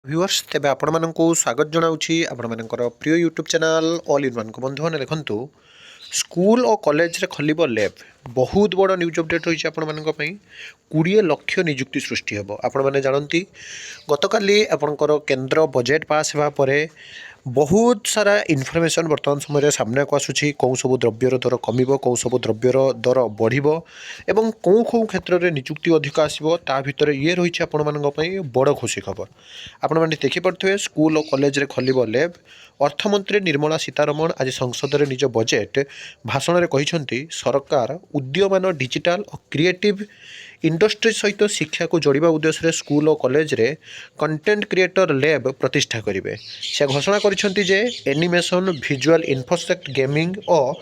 Viewers तेबे आपको स्वागत जनाऊँगी आपणकर प्रिय YouTube channel all in one को बंधु मैंने देखूँ स्कूल और कॉलेज रे खलिब लैब बहुत बड़ न्यूज अपडेट रही है 20 लाख निजुक्ति सृष्टि हे आपण मैंने जानती गतकाली आपणकर केंद्र बजेट पास होगापर बहुत सारा इनफर्मेशन बर्तमान समय सामने को आसूँ कौन सब द्रव्यर दर कम कौन सब द्रव्यर दर बढ़ एवं कौ कौ क्षेत्र में निजुक्ति अधिक आसो ता भितर ये रही है आपण बड़ खुशी खबर आपण मैंने देखिपे स्कूल और कॉलेज रे खलिब लैब अर्थमंत्री निर्मला सीतारमण आज संसद में निज बजेट भाषण में कहते सरकार उदीयमान डिजिटाल और क्रिएटिव इंडस्ट्री सहित शिक्षा को जोड़वा उद्देश्य स्कूल और कॉलेज रे कंटेंट क्रिएटर लैब प्रतिष्ठा करेंगे से घोषणा करिसेंति जे एनिमेशन विजुअल इन्फोसेक्ट गेमिंग और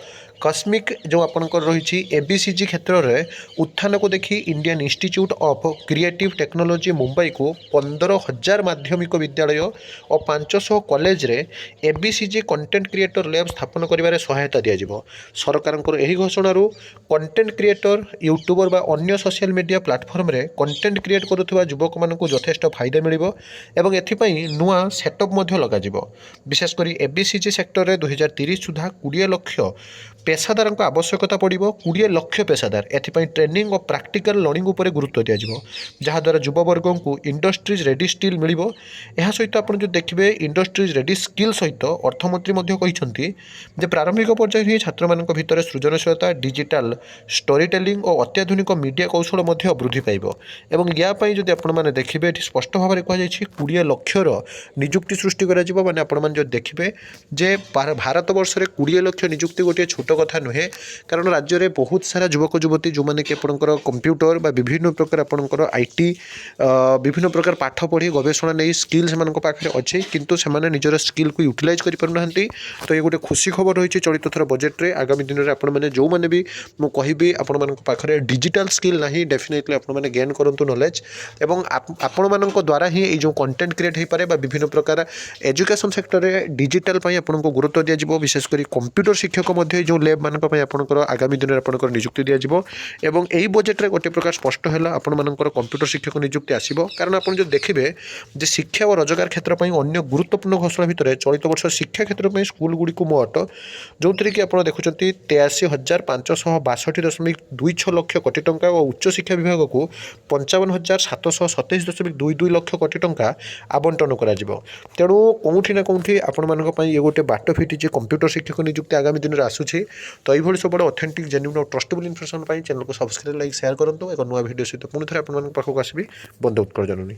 कस्मिक जो आपंकर रही एबीसीजी क्षेत्र में उत्थान को देखी Indian institute of creative technology Mumbai को 15,000 माध्यमिक विद्यालय और 500 कॉलेज रे एबीसीजी कंटेंट क्रिएटर लैब स्थापन करिबारे सहायता दिया जिवो। सरकारଙ୍କର ଏହି घोषणाରୁ कंटेंट क्रिएटर यूट्यूबर बा अन्य सोशल मीडिया प्लेटफॉर्म रे कंटेंट क्रिएट करुवा युवक मानक यथेष्ट फायदा मिलिबो एवं एथिपई नुआ सेटअप मध्य लगाजिवो। विशेषकर एबीसीजी सेक्टर में 2030 सुधा 20 लाख पेशादार आवश्यकता पड़ो 20 लाख पेशादार एथिपाई ट्रेनिंग और प्रैक्टिकल लर्निंग उपर गुरुत्व दिज्व जहाँद्वारा युववर्ग को इंडस्ट्रीज रेडी स्किल मिल यह सहित आप जो देखिए इंडस्ट्रीज रेडी स्किल सहित अर्थमंत्री कहते प्रारंभिक पर्यायर ही छात्र मान भर सृजनशीलता डिजिटाल स्टोरी टेलिंग और अत्याधुनिक मीडिया कौशल वृद्धि पाइब एवं यापाई जब आपने देखिए स्पष्ट भाव में कहुई 20 लक्षर निजुक्ति सृष्टि माने आपण जो देखिए जे भारत वर्ष में 20 लाख निजुक्ति गोटे छोट कथा नुहे कारण राज्य में बहुत सारा युवक युवती जो मैंने कि आपंकर कंप्यूटर बा विभिन्न प्रकार आपंकर आईटी विभिन्न प्रकार पाठ पढ़ी गवेषणा नहीं स्किल से पाखे अच्छे किंतु से निजर स्किल को यूटिलाइज करना तो ये गोटे खुशी खबर रही चलित थर बजेट रे आगामी दिन में आपने जो मैंने भी मुझे आपण डिजिटल स्किल ना डेफिनेटली आपने गेन करूँ नॉलेज एवं आपण मान द्वारा ही जो कंटेंट क्रिएट हो पारे विभिन्न प्रकार एजुकेशन सेक्टर में डिजिटल आपको गुरुत्व दिज्व विशेषकर कंप्यूटर शिक्षक जो लैब मान आपंकर आगामी दिन में आपंकर निजुक्ति दिज्व एवं यही बजेट रे गोटे प्रकार स्पष्ट है आपंकर कंप्यूटर शिक्षक निजुक्ति आसो कारण आप जो देखिए जे शिक्षा और रोजगार क्षेत्र में अन्य गुरुत्वपूर्ण घोषणा भितर चलित वर्ष शिक्षा क्षेत्र में स्कूल गुड़ी मोट जो थी कि आप देखुं 83,562.26 लक्ष कोटी टंका और उच्च शिक्षा विभाग को 55,727.22 लक्ष कोटी टंका आवंटन कर तेणु कौटी ना कौटी आपण ये गोटे बाट फिटी कंप्यूटर शिक्षक निजुक्ति आगामी दिन में आसूँ तो ये सब बड़े ऑथेंटिक जेन्युइन और ट्रस्टेबल इनफर्मेशन चैनल को सब्सक्राइब लाइक शेयर करूँ एक नुआ वीडियो सहित पुणी थे आपको आसबि बंधु उत्कल जननी।